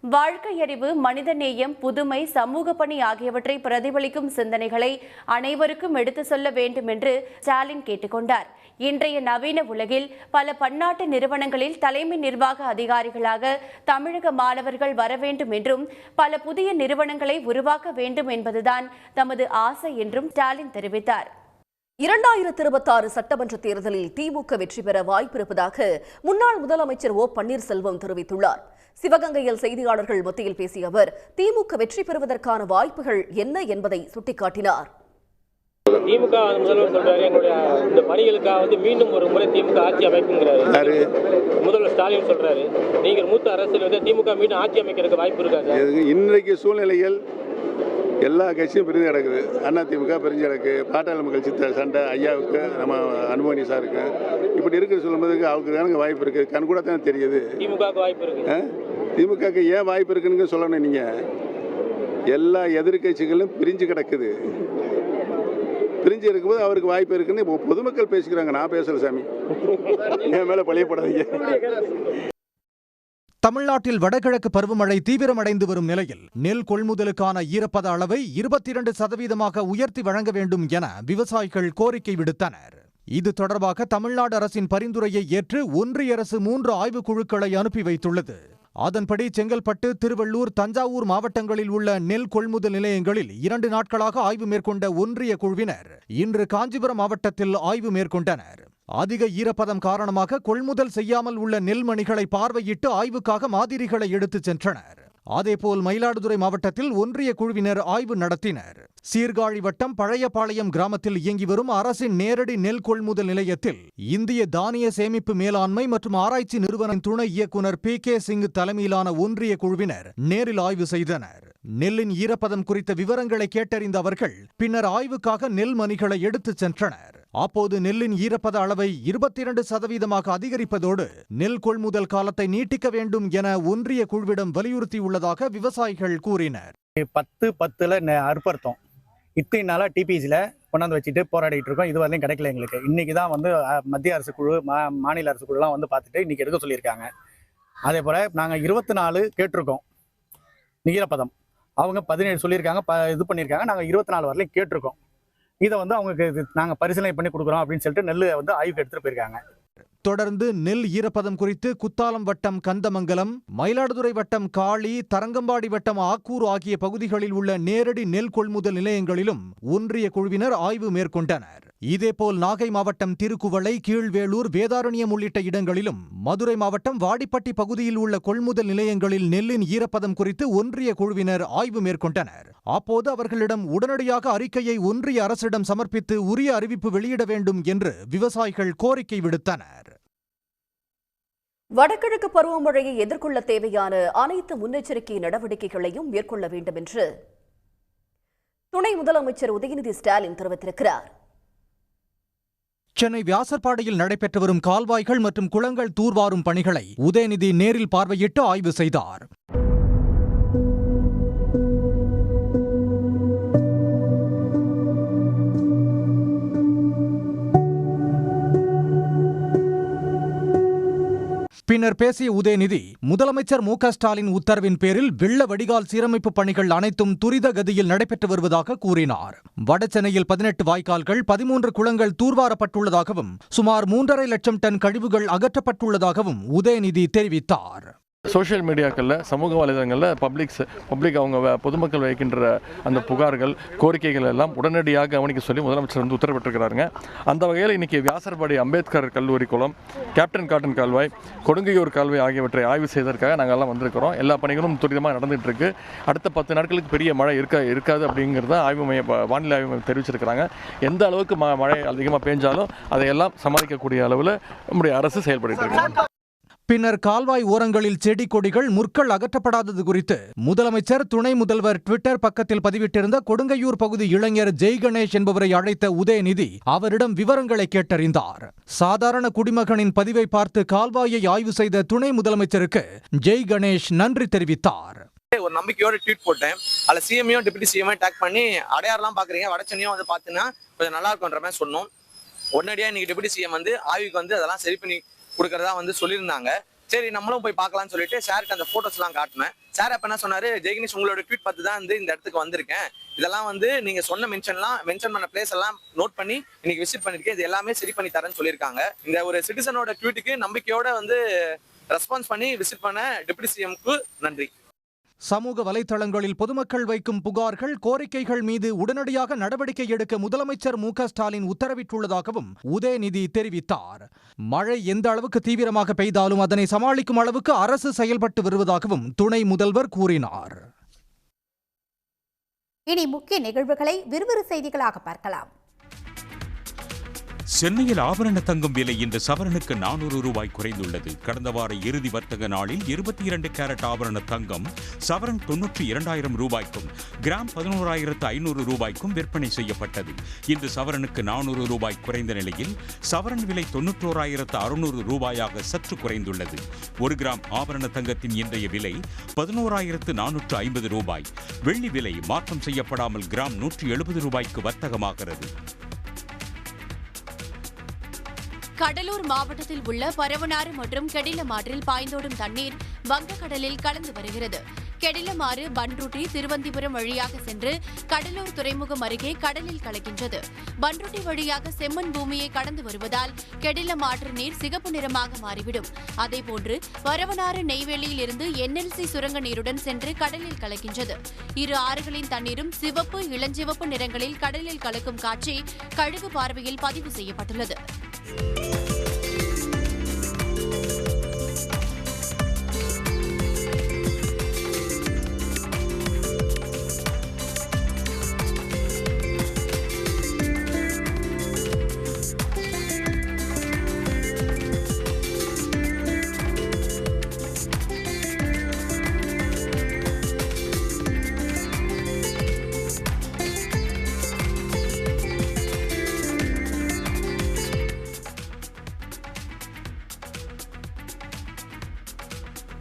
வாழ்க்கை அறிவு, மனிதநேயம், புதுமை, சமூக பணி ஆகியவற்றை பிரதிபலிக்கும் சிந்தனைகளை அனைவருக்கும் எடுத்து சொல்ல வேண்டும் என்று ஸ்டாலின் கேட்டுக்கொண்டார். இன்றைய நவீன உலகில் பல பன்னாட்டு நிறுவனங்களில் தலைமை நிர்வாக அதிகாரிகளாக தமிழக மாணவர்கள் வர வேண்டும் என்றும் பல புதிய நிறுவனங்களை உருவாக்க வேண்டும் என்பதுதான் தமது ஆசை என்றும் ஸ்டாலின் தெரிவித்தார். 2026 சட்டமன்ற தேர்தலில் திமுக வெற்றி பெற வாய்ப்பிருப்பதாக முன்னாள் முதலமைச்சர் ஓ பன்னீர்செல்வம் தெரிவித்துள்ளார். சிவகங்கையில் செய்தியாளர்கள் மத்தியில் பேசிய அவர், திமுக வெற்றி பெறுவதற்கான வாய்ப்புகள் என்ன என்பதை சுட்டிக்காட்டினார். திமுக முதல்வர் சொல்றாரு, எங்களுடைய இந்த பணிகளுக்காக மீண்டும் ஒரு முறை திமுக ஆட்சி அமைப்புங்கிறாரு. முதல்வர் ஸ்டாலின் சொல்றாரு, நீங்கள் மூத்த அரசியல் திமுக மீண்டும் ஆட்சி அமைக்கிறதுக்கு வாய்ப்பு இருக்காது. இன்றைக்கு சூழ்நிலைகள் எல்லா கட்சியும் பிரிஞ்சு கிடக்குது. அதிமுக பிரிஞ்சு கிடக்கு, பாட்டாளி மக்கள் சித்த சண்டை ஐயாவுக்கு, நம்ம அனுமதி சாருக்கு இப்படி இருக்கிற சொல்லும்போதுக்கு அவருக்கு தானே வாய்ப்பு இருக்குது. கண் கூட தானே தெரியுது திமுகவுக்கு வாய்ப்பு இருக்கு. திமுகவுக்கு ஏன் வாய்ப்பு இருக்குன்னு சொல்லணும். நீங்கள் எல்லா எதிர்கட்சிகளும் பிரிஞ்சு கிடக்குது. பிரிஞ்சு இருக்கும்போது அவருக்கு வாய்ப்பு இருக்குன்னு பொதுமக்கள் பேசிக்கிறாங்க. நான் பேசல சாமி, என் மேலே பழியப்படாதீங்க. தமிழ்நாட்டில் வடகிழக்கு பருவமழை தீவிரமடைந்து வரும் நிலையில் நெல் கொள்முதலுக்கான ஈரப்பத அளவை 22% உயர்த்தி வழங்க வேண்டும் என விவசாயிகள் கோரிக்கை விடுத்தனர். இது தொடர்பாக தமிழ்நாடு அரசின் பரிந்துரையை ஏற்று ஒன்றிய அரசு 3 ஆய்வுக்குழுக்களை அனுப்பி வைத்துள்ளது. அதன்படி செங்கல்பட்டு, திருவள்ளூர், தஞ்சாவூர் மாவட்டங்களில் உள்ள நெல் கொள்முதல் நிலையங்களில் 2 நாட்களாக ஆய்வு மேற்கொண்ட ஒன்றிய குழுவினர் இன்று காஞ்சிபுரம் மாவட்டத்தில் ஆய்வு மேற்கொண்டனர். அதிக ஈரப்பதம் காரணமாக கொள்முதல் செய்யாமல் உள்ள நெல்மணிகளை பார்வையிட்டு ஆய்வுக்காக மாதிரிகளை எடுத்துச் சென்றனர். அதேபோல் மயிலாடுதுறை மாவட்டத்தில் ஒன்றிய குழுவினர் ஆய்வு நடத்தினர். சீர்காழி வட்டம் பழையபாளையம் கிராமத்தில் இயங்கி வரும் அரசின் நேரடி நெல் கொள்முதல் நிலையத்தில் இந்திய தானிய சேமிப்பு மேலாண்மை மற்றும் ஆராய்ச்சி நிறுவனத்தின் துணை இயக்குநர் PK சிங் தலைமையிலான ஒன்றிய குழுவினர் நேரில் ஆய்வு செய்தனர். நெல்லின் ஈரப்பதம் குறித்த விவரங்களை கேட்டறிந்த அவர்கள் பின்னர் ஆய்வுக்காக நெல் மணிகளை எடுத்துச் சென்றனர். அப்போது நெல்லின் ஈரப்பத அளவை 22% அதிகரிப்பதோடு நெல் கொள்முதல் காலத்தை நீட்டிக்க வேண்டும் என ஒன்றிய குழுவிடம் வலியுறுத்தியுள்ளதாக விவசாயிகள் கூறினர். 10/10 அறுப்பறுத்தோம். இத்தனை நாளாக டிபிசியில் கொண்டாந்து வச்சுட்டு போராடிட்டு இருக்கோம். இது வரையும் கிடைக்கல எங்களுக்கு. இன்னைக்கு தான் வந்து மத்திய அரசு குழு மாநில அரசு குழுலாம் வந்து பார்த்துட்டு இன்னைக்கு எடுக்க சொல்லியிருக்காங்க. அதே போல் நாங்கள் 24 கேட்டிருக்கோம் ஈரப்பதம். அவங்க 17 சொல்லியிருக்காங்க, இது பண்ணியிருக்காங்க. நாங்கள் 24 வரலையும் கேட்டிருக்கோம். இதை வந்து அவங்களுக்கு நாங்கள் பரிசீலனை பண்ணி கொடுக்குறோம் அப்படின்னு சொல்லிட்டு நெல் வந்து ஆய்வுக்கு எடுத்துகிட்டு போயிருக்காங்க. தொடர்ந்து நெல் ஈரப்பதம் குறித்து குத்தாலம் வட்டம் கந்தமங்கலம், மயிலாடுதுறை வட்டம் காளி, தரங்கம்பாடி வட்டம் ஆக்கூர் ஆகிய பகுதிகளில் உள்ள நேரடி நெல் கொள்முதல் நிலையங்களிலும் ஒன்றிய குழுவினர் ஆய்வு மேற்கொண்டனர். இதேபோல் நாகை மாவட்டம் திருக்குவளை, கீழ்வேளூர், வேதாரண்யம் உள்ளிட்ட இடங்களிலும், மதுரை மாவட்டம் வாடிப்பட்டி பகுதியில் உள்ள கொள்முதல் நிலையங்களில் நெல்லின் ஈரப்பதம் குறித்து ஒன்றிய குழுவினர் ஆய்வு மேற்கொண்டனர். அப்போது அவர்களிடம் உடனடியாக அறிக்கையை ஒன்றிய அரசிடம் சமர்ப்பித்து உரிய அறிவிப்பு வெளியிட வேண்டும் என்று விவசாயிகள் கோரிக்கை விடுத்தனர். வடகிழக்கு பருவமழையை எதிர்கொள்ள தேவையான அனைத்து முன்னெச்சரிக்கை நடவடிக்கைகளையும் மேற்கொள்ள வேண்டும் என்று துணை முதலமைச்சர் உதயநிதி ஸ்டாலின் தெரிவித்திருக்கிறார். சென்னை வியாசர்பாடியில் நடைபெற்று வரும் கால்வாய்கள் மற்றும் குளங்கள் தூர்வாரும் பணிகளை உதயநிதி நேரில் பார்வையிட்டு ஆய்வு செய்தார். பின்னர் பேசிய உதயநிதி, முதலமைச்சர் MK ஸ்டாலின் உத்தரவின் பேரில் வெள்ள வடிகால் சீரமைப்பு பணிகள் அனைத்தும் துரித கதியில் நடைபெற்று வருவதாக கூறினார். வடசென்னையில் 18 வாய்க்கால்கள், 13 குளங்கள் தூர்வாரப்பட்டுள்ளதாகவும் சுமார் 3.5 லட்சம் டன் கழிவுகள் அகற்றப்பட்டுள்ளதாகவும் உதயநிதி தெரிவித்தார். சோஷியல் மீடியாக்களில், சமூக வலைதளங்களில் பப்ளிக் அவங்க பொதுமக்கள் வைக்கின்ற அந்த புகார்கள், கோரிக்கைகள் எல்லாம் உடனடியாக கவனிக்க சொல்லி முதலமைச்சர் வந்து உத்தரவிட்டிருக்கிறாருங்க. அந்த வகையில் இன்றைக்கி வியாசர்பாடி அம்பேத்கர் கல்லூரி குளம், கேப்டன் காட்டன் கால்வாய், கொடுங்கையூர் கால்வாய் ஆகியவற்றை ஆய்வு செய்வதற்காக நாங்கள் எல்லாம் வந்திருக்கிறோம். எல்லா பணிகளும் துரிதமாக நடந்துகிட்டு இருக்கு. அடுத்த 10 நாட்களுக்கு பெரிய மழை இருக்காது அப்படிங்கிறத வானிலை ஆய்வு மையம் தெரிவிச்சிருக்கிறாங்க. எந்த அளவுக்கு மழை அதிகமாக பெஞ்சாலும் அதையெல்லாம் சமாளிக்கக்கூடிய அளவில் நம்முடைய அரசு செயல்பட்டு இருக்கு. பின்னர் கால்வாய் ஓரங்களில் செடி கொடிகள், முற்கள் அகற்றப்படாதது குறித்து முதலமைச்சர், துணை முதல்வர் ட்விட்டர் பக்கத்தில் பதிவிட்டிருந்த கொடுங்கையூர் பகுதி இளைஞர் ஜெய் கணேஷ் என்பவரை அழைத்த உதயநிதி அவரிடம் விவரங்களை கேட்டறிந்தார். சாதாரண குடிமகனின் பதிவை பார்த்து கால்வாயை ஆய்வு செய்த துணை முதலமைச்சருக்கு ஜெய் கணேஷ் நன்றி தெரிவித்தார். ஒரு நம்பிக்கையோட ட்வீட் போட்டேன். அதில் சிஎம்ஐயும் டிப்யூட்டி சிஎம்ஐயும் டேக் பண்ணி அடையாறுலாம் பார்க்குறீங்க, வடச்சென்னையும் வந்து பார்த்துன்னா கொஞ்சம் நல்லா இருக்குன்ற மாதிரி சொன்னோம். உடனடியாக இன்னைக்கு டிப்யூட்டி சிஎம் வந்து ஆய்வுக்கு வந்து அதெல்லாம் சரி பண்ணி கொடுக்கறதா வந்து சொல்லியிருந்தாங்க. சரி நம்மளும் போய் பார்க்கலாம்னு சொல்லிட்டு சார்கிட்ட அந்த போட்டோஸ்லாம் காட்டினேன். சார் அப்போ என்ன சொன்னாரு, ஜெய்கணேஷ் உங்களோட ட்வீட் பார்த்து தான் வந்து இந்த இடத்துக்கு வந்திருக்கேன். இதெல்லாம் வந்து நீங்க சொன்ன மென்ஷன் பண்ண பிளேஸ் எல்லாம் நோட் பண்ணி இன்னைக்கு விசிட் பண்ணிருக்கேன். இது எல்லாமே சரி பண்ணி தரேன்னு சொல்லியிருக்காங்க. இந்த ஒரு சிட்டிசனோட ட்வீட்டுக்கு நம்பிக்கையோட வந்து ரெஸ்பான்ஸ் பண்ணி விசிட் பண்ண டிப்யூட்டி சிஎம்க்கு நன்றி. சமூக வலைதளங்களில் பொதுமக்கள் வைக்கும் புகார்கள், கோரிக்கைகள் மீது உடனடியாக நடவடிக்கை எடுக்க முதலமைச்சர் MK ஸ்டாலின் உத்தரவிட்டுள்ளதாகவும் உதயநிதி தெரிவித்தார். மழை எந்த அளவுக்கு தீவிரமாக பெய்தாலும் அதனை சமாளிக்கும் அளவுக்கு அரசு செயல்பட்டு வருவதாகவும் துணை முதல்வர் கூறினார். இனி முக்கிய நிகழ்வுகளை விறுவிறு செய்திகளாக பார்க்கலாம். சென்னையில் ஆபரண தங்கம் விலை இன்று சவரனுக்கு 400 ரூபாய் குறைந்துள்ளது. கடந்த வார இறுதி வர்த்தக நாளில் 22 கேரட் ஆபரண தங்கம் சவரன் 92,000 ரூபாய்க்கும் கிராம் 11,500 ரூபாய்க்கும் விற்பனை செய்யப்பட்டது. இன்று சவரனுக்கு 400 ரூபாய் குறைந்த நிலையில் சவரன் விலை 91,600 ரூபாயாக சற்று குறைந்துள்ளது. 1 கிராம் ஆபரண தங்கத்தின் இன்றைய விலை 11,450 ரூபாய். வெள்ளி விலை மாற்றம் செய்யப்படாமல் கிராம் 170 ரூபாய்க்கு வர்த்தகமாகிறது. கடலூர் மாவட்டத்தில் உள்ள பரவனாறு மற்றும் கெடிலமாற்றில் பாய்ந்தோடும் தண்ணீர் வங்கக்கடலில் கலந்து வருகிறது. கெடிலமாறு பன்ருட்டி திருவந்திபுரம் வழியாக சென்று கடலூர் துறைமுகம் அருகே கடலில் கலக்கின்றது. பன்ருட்டி வழியாக செம்மண் பூமியை கடந்து வருவதால் கெடிலமாற்று நீர் சிகப்பு நிறமாக மாறிவிடும். அதேபோன்று பரவனாறு நெய்வேலியில் இருந்து NLC சுரங்க நீருடன் சென்று கடலில் கலக்கின்றது. இரு ஆறுகளின் தண்ணீரும் சிவப்பு, இளஞ்சிவப்பு நிறங்களில் கடலில் கலக்கும் காட்சி கழுகு பார்வையில் பதிவு செய்யப்பட்டுள்ளது.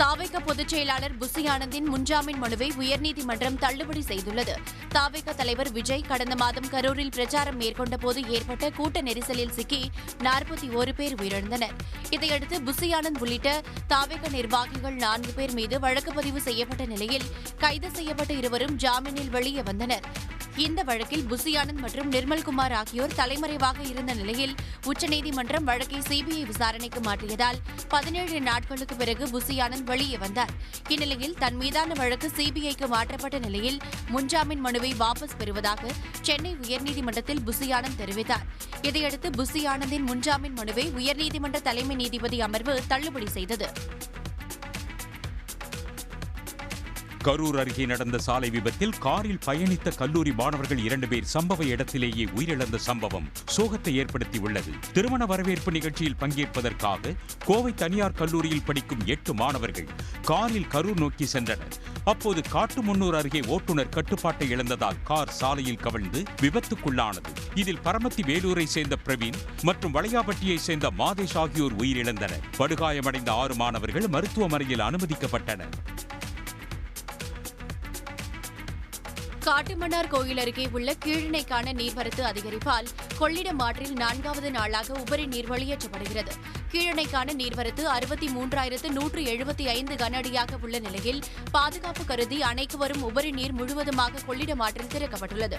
தாவேக பொதுச் செயலாளர் புசி ஆனந்தின் முன்ஜாமீன் மனுவை உயர்நீதிமன்றம் தள்ளுபடி செய்துள்ளது. தாவேக தலைவர் விஜய் கடந்த மாதம் கரூரில் பிரச்சாரம் மேற்கொண்ட போது ஏற்பட்ட கூட்ட நெரிசலில் சிக்கி 41 பேர் உயிரிழந்தனர். இதையடுத்து புசி ஆனந்த் உள்ளிட்ட தாவேக நிர்வாகிகள் 4 பேர் மீது வழக்கு பதிவு செய்யப்பட்ட நிலையில் கைது செய்யப்பட்ட இருவரும் ஜாமீனில் வெளியே வந்தனர். இந்த வழக்கில் புசி ஆனந்த் மற்றும் நிர்மல்குமார் ஆகியோர் தலைமறைவாக இருந்த நிலையில் உச்சநீதிமன்றம் வழக்கை சிபிஐ விசாரணைக்கு மாற்றியதால் 17 நாட்களுக்கு பிறகு புசி ஆனந்த் வெளியே வந்தார். இந்நிலையில் தன் மீதான வழக்கு சிபிஐக்கு மாற்றப்பட்ட நிலையில் முன்ஜாமீன் மனுவை வாபஸ் பெறுவதாக சென்னை உயர்நீதிமன்றத்தில் புசி ஆனந்த் தெரிவித்தார். இதையடுத்து புசி ஆனந்தின் முன்ஜாமீன் மனுவை உயர்நீதிமன்ற தலைமை நீதிபதி அமர்வு தள்ளுபடி செய்தது. கரூர் அருகே நடந்த சாலை விபத்தில் காரில் பயணித்த கல்லூரி மாணவர்கள் 2 பேர் சம்பவ இடத்திலேயே உயிரிழந்த சம்பவம் சோகத்தை ஏற்படுத்தியுள்ளது. திருமண வரவேற்பு நிகழ்ச்சியில் பங்கேற்பதற்காக கோவை தனியார் கல்லூரியில் படிக்கும் 8 மாணவர்கள் காரில் கரூர் நோக்கி சென்றனர். அப்போது காட்டுமன்னூர் அருகே ஓட்டுநர் கட்டுப்பாட்டை இழந்ததால் கார் சாலையில் கவிழ்ந்து விபத்துக்குள்ளானது. இதில் பரமத்தி வேலூரை சேர்ந்த பிரவீன் மற்றும் வளையாபட்டியை சேர்ந்த மாதேஷ் ஆகியோர் உயிரிழந்தனர். படுகாயமடைந்த 6 மாணவர்கள் மருத்துவமனையில் அனுமதிக்கப்பட்டனர். காட்டுமன்னார் கோயில் அருகே உள்ள கீழணைக்கான நீர்வரத்து அதிகரிப்பால் கொள்ளிடம் ஆற்றில் 4வது நாளாக உபரி நீர் வெளியேற்றப்படுகிறது. கீழணைக்கான நீர்வரத்து 63,175 கன அடியாக உள்ள நிலையில் பாதுகாப்பு கருதி அணைக்கு வரும் உபரி நீர் முழுவதுமாக கொள்ளிடம் ஆற்றில் திறக்கப்பட்டுள்ளது.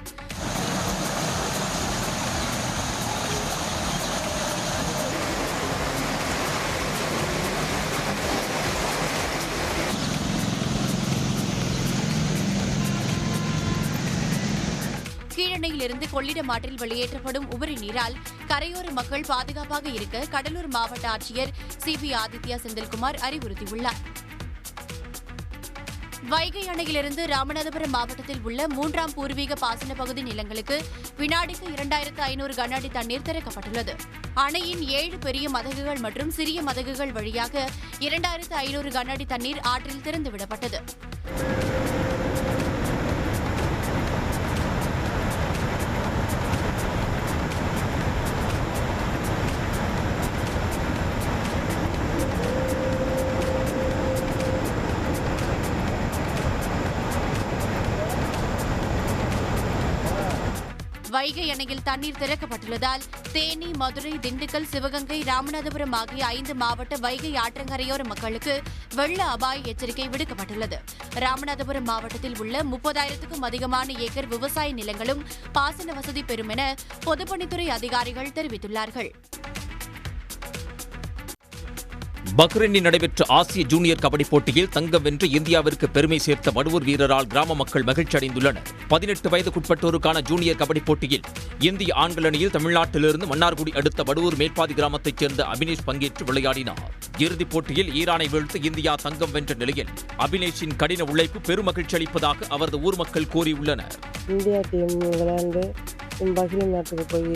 கீழணையிலிருந்து கொள்ளிடம் ஆற்றில் வெளியேற்றப்படும் உபரி நீரால் கரையோர மக்கள் பாதுகாப்பாக இருக்க கடலூர் மாவட்ட ஆட்சியர் சிபி ஆதித்யா செந்தில்குமார் அறிவுறுத்தியுள்ளார். வைகை அணையிலிருந்து ராமநாதபுரம் மாவட்டத்தில் உள்ள 3ஆம் பூர்வீக பாசன பகுதி நிலங்களுக்கு வினாடிக்கு 2500 கன அடி தண்ணீர் திறக்கப்பட்டுள்ளது. அணையின் 7 பெரிய மதகுகள் மற்றும் சிறிய மதகுகள் வழியாக 2500 கன அடி தண்ணீர் ஆற்றில் திறந்துவிடப்பட்டது. வைகை அணையில் தண்ணீர் திறக்கப்பட்டுள்ளதால் தேனி, மதுரை, திண்டுக்கல், சிவகங்கை, ராமநாதபுரம் ஆகிய 5 மாவட்ட வைகை ஆற்றங்கரையோர மக்களுக்கு வெள்ள அபாய எச்சரிக்கை விடுக்கப்பட்டுள்ளது. ராமநாதபுரம் மாவட்டத்தில் உள்ள 30,000க்கும் அதிகமான ஏக்கர் விவசாய நிலங்களும் பாசன வசதி பெறும் என பொதுப்பணித்துறை அதிகாரிகள் தெரிவித்துள்ளார்கள். பக்ரைனில் நடைபெற்ற ஆசிய ஜூனியர் கபடி போட்டியில் தங்கம் வென்று இந்தியாவிற்கு பெருமை சேர்த்த வடுவூர் வீரரால் கிராம மக்கள் மகிழ்ச்சி அடைந்துள்ளனர். 18 வயதுக்குட்பட்டோருக்கான ஜூனியர் கபடி போட்டியில் இந்திய ஆண்கள் அணியில் தமிழ்நாட்டிலிருந்து மன்னார்குடி அடுத்த வடுவூர் மேற்பாதி கிராமத்தைச் சேர்ந்த அபினேஷ் பங்கேற்று விளையாடினார். இறுதிப் போட்டியில் ஈரானை வீழ்த்து இந்தியா தங்கம் வென்ற நிலையில் அபினேஷின் கடின உழைப்பு பெருமகிழ்ச்சி அளிப்பதாக அவரது ஊர் மக்கள் கூறியுள்ளனர். இந்தியா டீம் விளையாண்டு பக்ரைன் நாட்டுக்கு போய்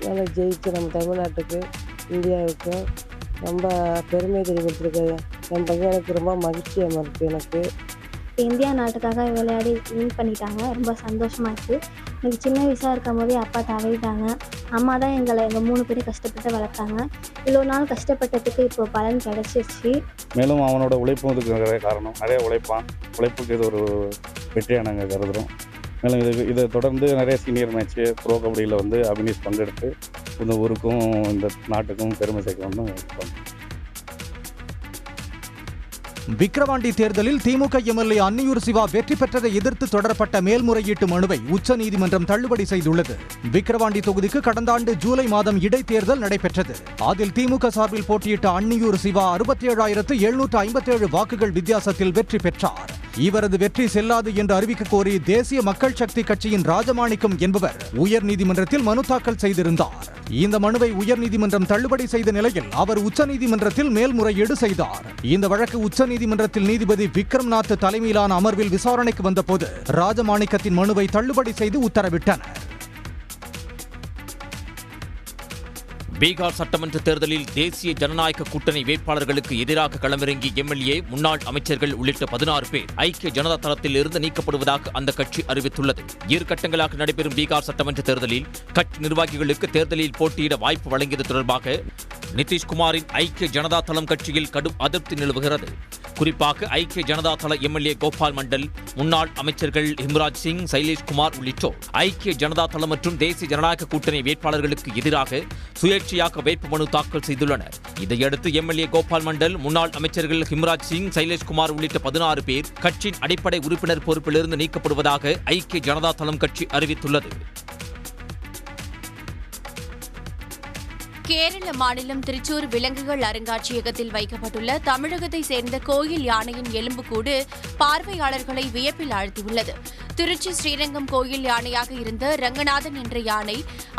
நல்லா ஜெயிச்சு நம்ம தமிழ்நாட்டுக்கு இந்தியாவுக்கு ரொம்ப பெருமை தெரிவித்திருக்காரு. என் பையன் எனக்கு ரொம்ப மகிழ்ச்சியாக இருக்குது. எனக்கு இந்தியா நாட்டுக்காக விளையாடி வின் பண்ணிட்டாங்க. ரொம்ப சந்தோஷமாக இருக்குது. எனக்கு சின்ன வயசாக இருக்கும் போதே அப்பா தவறிட்டாங்க. அம்மா தான் எங்கள் 3 பேரும் கஷ்டப்பட்டு வளர்த்தாங்க. இவ்வளோ நாள் கஷ்டப்பட்டதுக்கு இப்போ பலன் கிடச்சிருச்சு. மேலும் அவனோட உழைப்பும் இதுக்கு நிறைய காரணம். நிறைய உழைப்பான். உழைப்புக்கு இது ஒரு வெற்றியாக நாங்கள் கருதுகிறோம். மேலும் இதை தொடர்ந்து நிறைய சீனியர் மேட்ச்சு ப்ரோ கபடியில் வந்து அபினேஷ் பங்கெடுத்து இந்த ஊருக்கும் இந்த நாட்டுக்கும் பெருமை சேர்க்கணும்னு. விக்கிரவாண்டி தேர்தலில் திமுக எம்எல்ஏ அன்னியூர் சிவா வெற்றி பெற்றதை எதிர்த்து தொடரப்பட்ட மேல்முறையீட்டு மனுவை உச்சநீதிமன்றம் தள்ளுபடி செய்துள்ளது. விக்கிரவாண்டி தொகுதிக்கு கடந்த ஆண்டு ஜூலை மாதம் இடைத்தேர்தல் நடைபெற்றது. அதில் திமுக சார்பில் போட்டியிட்ட அன்னியூர் சிவா 67,757 வாக்குகள் வித்தியாசத்தில் வெற்றி பெற்றார். இவரது வெற்றி செல்லாது என்று அறிவிக்க கோரி தேசிய மக்கள் சக்தி கட்சியின் ராஜமாணிக்கம் என்பவர் உயர்நீதிமன்றத்தில் மனு தாக்கல் செய்திருந்தார். இந்த மனுவை உயர்நீதிமன்றம் தள்ளுபடி செய்த நிலையில் அவர் உச்சநீதிமன்றத்தில் மேல்முறையீடு செய்தார். இந்த வழக்கு உச்சநீதிமன்றத்தில் நீதிபதி விக்ரம்நாத் தலைமையிலான அமர்வில் விசாரணைக்கு வந்தபோது ராஜமாணிக்கத்தின் மனுவை தள்ளுபடி செய்து உத்தரவிட்டனர். பீகார் சட்டமன்ற தேர்தலில் தேசிய ஜனநாயக கூட்டணி வேட்பாளர்களுக்கு எதிராக களமிறங்கிய எம்எல்ஏ, முன்னாள் அமைச்சர்கள் உள்ளிட்ட 16 பேர் ஐக்கிய ஜனதா தளத்தில் இருந்து நீக்கப்படுவதாக அந்த கட்சி அறிவித்துள்ளது. 2 கட்டங்களாக நடைபெறும் பீகார் சட்டமன்ற தேர்தலில் கட்சி நிர்வாகிகளுக்கு தேர்தலில் போட்டியிட வாய்ப்பு வழங்கியது தொடர்பாக நிதிஷ்குமாரின் ஐக்கிய ஜனதா தளம் கட்சியில் கடும் அதிருப்தி நிலவுகிறது. குறிப்பாக ஐக்கிய ஜனதா தள எம்எல்ஏ கோபால் மண்டல், முன்னாள் அமைச்சர்கள் ஹிம்ராஜ் சிங், சைலேஷ்குமார் உள்ளிட்டோர் ஐக்கிய ஜனதா தளம் மற்றும் தேசிய ஜனநாயக கூட்டணி வேட்பாளர்களுக்கு எதிராக சுயேட்சையாக வேட்புமனு தாக்கல் செய்துள்ளனர். இதையடுத்து எம்எல்ஏ கோபால் மண்டல், முன்னாள் அமைச்சர்கள் ஹிம்ராஜ் சிங், சைலேஷ்குமார் உள்ளிட்ட 16 பேர் கட்சியின் அடிப்படை உறுப்பினர் பொறுப்பிலிருந்து நீக்கப்படுவதாக ஐக்கிய ஜனதா தளம் கட்சி அறிவித்துள்ளது. கேரள மாநிலம் திருச்சூர் விலங்குகள் அருங்காட்சியகத்தில் வைக்கப்பட்டுள்ள தமிழகத்தை சேர்ந்த கோயில் யானையின் எலும்புக்கூடு பார்வையாளர்களை வியப்பில் ஆழ்த்தியுள்ளது. திருச்சி ஸ்ரீரங்கம் கோயில் யானையாக இருந்த ரங்கநாதன் என்ற யானை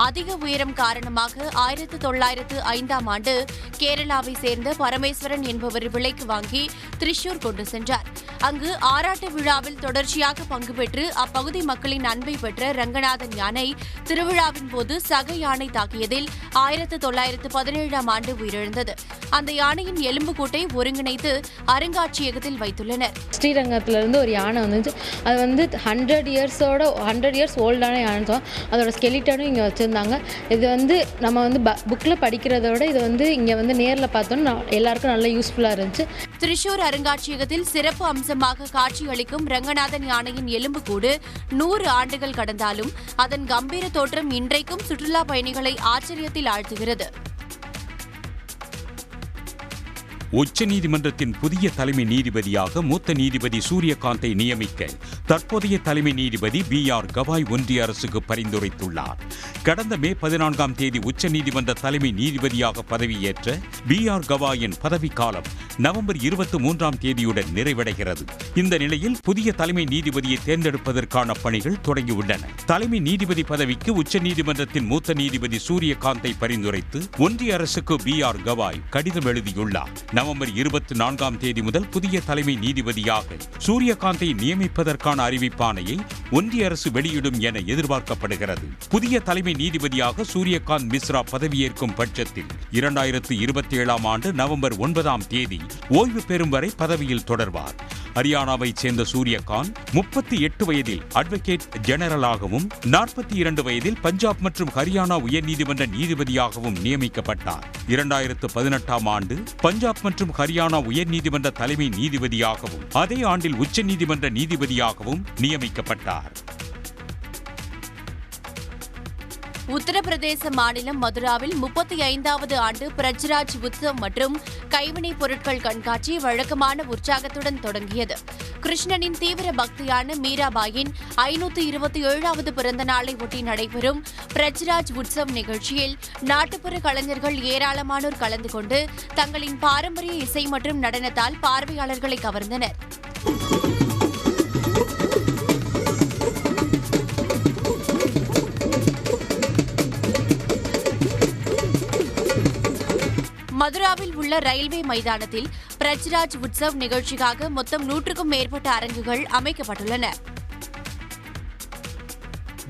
அதிக உயரம் காரணமாக 1905ஆம் ஆண்டு கேரளாவை சேர்ந்த பரமேஸ்வரன் என்பவர் விலைக்கு வாங்கி திருச்சூர் கொண்டு சென்றார். அங்கு ஆராட்ட விழாவில் தொடர்ச்சியாக பங்கு பெற்று அப்பகுதி மக்களின் அன்பை பெற்ற ரங்கநாதன் யானை திருவிழாவின் போது சக யானை தாக்கியதில் 1917ஆம் ஆண்டு உயிரிழந்தது. அந்த யானையின் எலும்புக்கூட்டை ஒருங்கிணைத்து அருங்காட்சியகத்தில் வைத்துள்ளனர். ஸ்ரீரங்கத்திலிருந்து ஒரு யானை வந்துச்சு. அது வந்து 100 இயர்ஸ் ஓல்டான யானை தான். அதோட ஸ்கெலிட்டனும் இங்கே வச்சுருந்தாங்க. இது வந்து நம்ம வந்து புக்கில் படிக்கிறத விட இது வந்து இங்கே வந்து நேரில் பார்த்தோன்னா எல்லாருக்கும் நல்லா யூஸ்ஃபுல்லாக இருந்துச்சு. திருச்சூர் அருங்காட்சியகத்தில் சிறப்பு அம்சமாக காட்சியளிக்கும் ரங்கநாதன் யானையின் எலும்புக்கூடு 100 ஆண்டுகள் கடந்தாலும் அதன் கம்பீர தோற்றம் இன்றைக்கும் சுற்றுலா பயணிகளை ஆச்சரியத்தில் ஆழ்த்துகிறது. உச்சநீதிமன்றத்தின் புதிய தலைமை நீதிபதியாக மூத்த நீதிபதி சூரியகாந்தை நியமிக்க தற்போதைய தலைமை நீதிபதி BR கவாய் ஒன்றிய அரசுக்கு பரிந்துரைத்துள்ளார். கடந்த மே 14ஆம் தேதி உச்சநீதிமன்ற தலைமை நீதிபதியாக பதவியேற்ற BR கவாயின் பதவிக்காலம் நவம்பர் 23ஆம் தேதியுடன் நிறைவடைகிறது. இந்த நிலையில் புதிய தலைமை நீதிபதியை தேர்ந்தெடுப்பதற்கான பணிகள் தொடங்கியுள்ளன. தலைமை நீதிபதி பதவிக்கு உச்சநீதிமன்றத்தின் மூத்த நீதிபதி சூரியகாந்தை பரிந்துரைத்து ஒன்றிய அரசுக்கு BR கவாய் கடிதம் எழுதியுள்ளார். நவம்பர் 24ஆம் தேதி முதல் புதிய தலைமை நீதிபதியாக சூரியகாந்தை நியமிப்பதற்கான அறிவிப்பாணையை ஒன்றிய அரசு வெளியிடும் என எதிர்பார்க்கப்படுகிறது. புதிய தலைமை நீதிபதியாக சூரியகாந்த் மிஸ்ரா பதவியேற்கும் பட்சத்தில் 2027ஆம் ஆண்டு நவம்பர் 9ஆம் தேதி ஓய்வு பெறும் வரை பதவியில் தொடர்வார். ஹரியானாவைச் சேர்ந்த சூரியகாந்த் 38 வயதில் அட்வொகேட் ஜெனரலாகவும் 42 வயதில் பஞ்சாப் மற்றும் ஹரியானா உயர்நீதிமன்ற நீதிபதியாகவும் நியமிக்கப்பட்டார். 2018ஆம் ஆண்டு பஞ்சாப் மற்றும் ஹரியானா உயர்நீதிமன்ற தலைமை நீதிபதியாகவும் அதே ஆண்டில் உச்சநீதிமன்ற நீதிபதியாகவும் நியமிக்கப்பட்டார். உத்தரப்பிரதேச மாநிலம் மதுராவில் 35வது ஆண்டு பிரஜ்ராஜ் உத்சவ் மற்றும் கைவினைப் பொருட்கள் கண்காட்சி வழக்கமான உற்சாகத்துடன் தொடங்கியது. கிருஷ்ணனின் தீவிர பக்தியான மீராபாயின் 527வது பிறந்த நாளை ஒட்டி நடைபெறும் பிரஜ்ராஜ் உத்சவ் நிகழ்ச்சியில் நாட்டுப்புற கலைஞர்கள் ஏராளமானோர் கலந்து கொண்டு தங்களின் பாரம்பரிய இசை மற்றும் நடனத்தால் பார்வையாளர்களை கவர்ந்தனர். மதுராவில் உள்ள ரயில்வே மைதானத்தில் பிரஜ்ராஜ் உத்சவ் நிகழ்ச்சிக்காக மொத்தம் 100க்கும் மேற்பட்ட அரங்குகள் அமைக்கப்பட்டுள்ளன.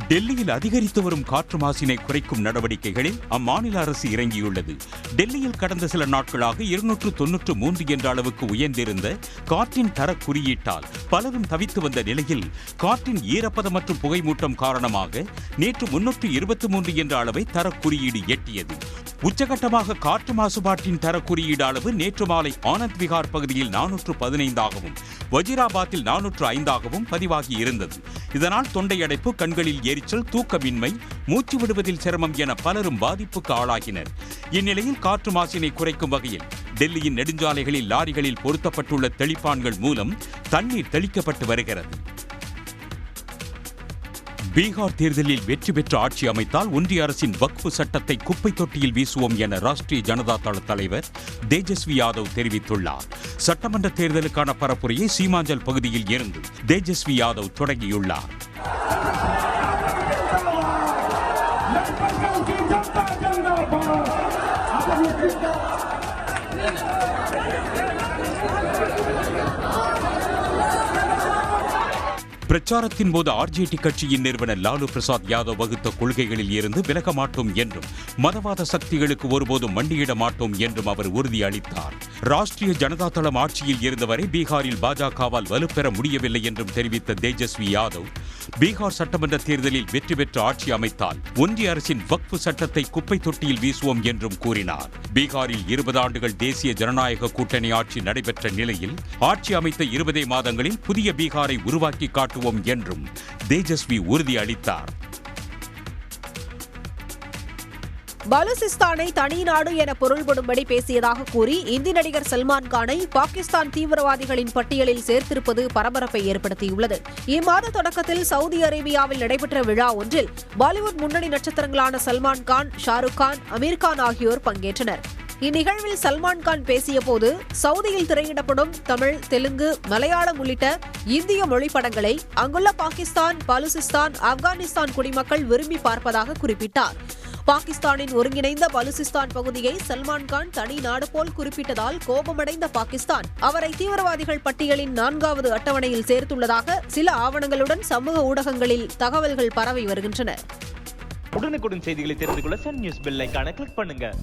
டெல்லியில் அதிகரித்து வரும் காற்று மாசினை குறைக்கும் நடவடிக்கைகளில் அம்மாநில அரசு இறங்கியுள்ளது. டெல்லியில் கடந்த சில நாட்களாக 293 என்ற அளவுக்கு உயர்ந்திருந்த காற்றின் தர குறியீட்டால் பலரும் தவித்து வந்த நிலையில் காற்றின் ஈரப்பதம் மற்றும் புகைமூட்டம் காரணமாக நேற்று 323 என்ற அளவை தர குறியீடு எட்டியது. உச்சகட்டமாக காற்று மாசுபாட்டின் தர குறியீடு அளவு நேற்று மாலை ஆனந்த் விகார் பகுதியில் 415ஆகவும் வஜிராபாத்தில் 405ஆகவும் பதிவாகி இருந்தது. இதனால் தொண்டை அடைப்பு, கண்களில் எரிச்சல், தூக்கமின்மை, மூச்சு விடுவதில் சிரமம் என பலரும் பாதிப்புக்கு ஆளாகினர். இந்நிலையில் காற்று மாசினை குறைக்கும் வகையில் டெல்லியின் நெடுஞ்சாலைகளில் லாரிகளில் பொருத்தப்பட்டுள்ள தெளிப்பான்கள் மூலம் தண்ணீர் தெளிக்கப்பட்டு வருகிறது. பீகார் தேர்தலில் வெற்றி பெற்று ஆட்சி அமைத்தால் ஒன்றிய அரசின் வக்ஃபு சட்டத்தை குப்பை தொட்டியில் வீசுவோம் என ராஷ்டிரிய ஜனதா தள தலைவர் தேஜஸ்வி யாதவ் தெரிவித்துள்ளார். சட்டமன்ற தேர்தலுக்கான பரப்புரையை சீமாஞ்சல் பகுதியில் இருந்து தேஜஸ்வி யாதவ் தொடங்கியுள்ளார். பிரச்சாரத்தின் போது ஆர்ஜேடி கட்சியின் நிறுவனர் லாலு பிரசாத் யாதவ் வகுத்த கொள்கைகளில் இருந்து விலக மாட்டோம் என்றும் மதவாத சக்திகளுக்கு ஒருபோதும் மண்டியிட மாட்டோம் என்றும் அவர் உறுதியளித்தார். ராஷ்டிரிய ஜனதா தளம் ஆட்சியில் இருந்தவரை பீகாரில் பாஜகவால் வலுப்பெற முடியவில்லை என்றும் தெரிவித்த தேஜஸ்வி யாதவ், பீகார் சட்டமன்ற தேர்தலில் வெற்றி பெற்று ஆட்சி அமைத்தால் ஒன்றிய அரசின் வக்ஃபு சட்டத்தை குப்பை தொட்டியில் வீசுவோம் என்றும் கூறினார். பீகாரில் 20 ஆண்டுகள் தேசிய ஜனநாயக கூட்டணி ஆட்சி நடைபெற்ற நிலையில் ஆட்சி அமைத்த 20 மாதங்களில் புதிய பீகாரை உருவாக்கி காட்டுவோம் என்றும் தேஜஸ்வி உறுதியளித்தார். பலுசிஸ்தானை தனி நாடு என பொருள்படும்படி பேசியதாக கூறி இந்தி நடிகர் சல்மான் கானை பாகிஸ்தான் தீவிரவாதிகளின் பட்டியலில் சேர்த்திருப்பது பரபரப்பை ஏற்படுத்தியுள்ளது. இம்மாத தொடக்கத்தில் சவுதி அரேபியாவில் நடைபெற்ற விழா ஒன்றில் பாலிவுட் முன்னணி நட்சத்திரங்களான சல்மான் கான், ஷாருக் கான், அமீர் கான் ஆகியோர் பங்கேற்றனர். இந்நிகழ்வில் சல்மான் கான் பேசியபோது சவுதியில் திரையிடப்படும் தமிழ், தெலுங்கு, மலையாளம் உள்ளிட்ட இந்திய மொழிப்படங்களை அங்குள்ள பாகிஸ்தான், பலுசிஸ்தான், ஆப்கானிஸ்தான் குடிமக்கள் விரும்பி பார்ப்பதாக குறிப்பிட்டார். பாகிஸ்தானின் ஒருங்கிணைந்த பலுசிஸ்தான் பகுதியை சல்மான் கான் தனி நாடு போல் குறிப்பிட்டதால் கோபமடைந்த பாகிஸ்தான் அவரை தீவிரவாதிகள் பட்டியலின் 4வது அட்டவணையில் சேர்த்துள்ளதாக சில ஆவணங்களுடன் சமூக ஊடகங்களில் தகவல்கள் பரவி வருகின்றன. உடனுக்குடன் செய்திகளை தெரிந்து கொள்ள சன் நியூஸ் பெல் ஐகானை கிளிக் பண்ணுங்க.